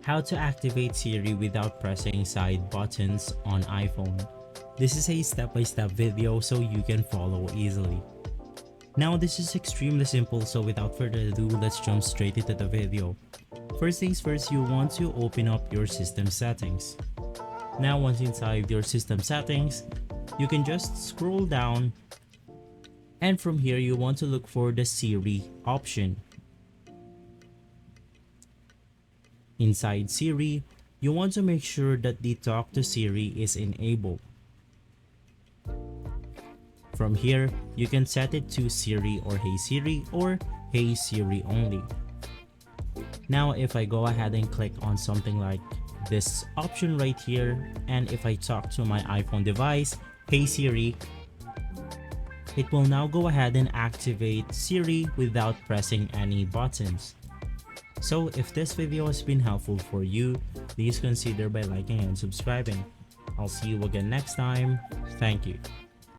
How to activate Siri without pressing side buttons on iPhone. This is a step-by-step video so you can follow easily. Now this is extremely simple, so without further ado, let's jump straight into the video. First things first, you want to open up your system settings. Now once inside your system settings, you can just scroll down, and from here you want to look for the Siri option. Inside Siri, you want to make sure that the Talk to Siri is enabled. From here, you can set it to Siri or Hey Siri or Hey Siri only. Now if I go ahead and click on something like this option right here, and if I talk to my iPhone device, Hey Siri, it will now go ahead and activate Siri without pressing any buttons. So if this video has been helpful for you, please consider by liking and subscribing. I'll see you again next time. Thank you.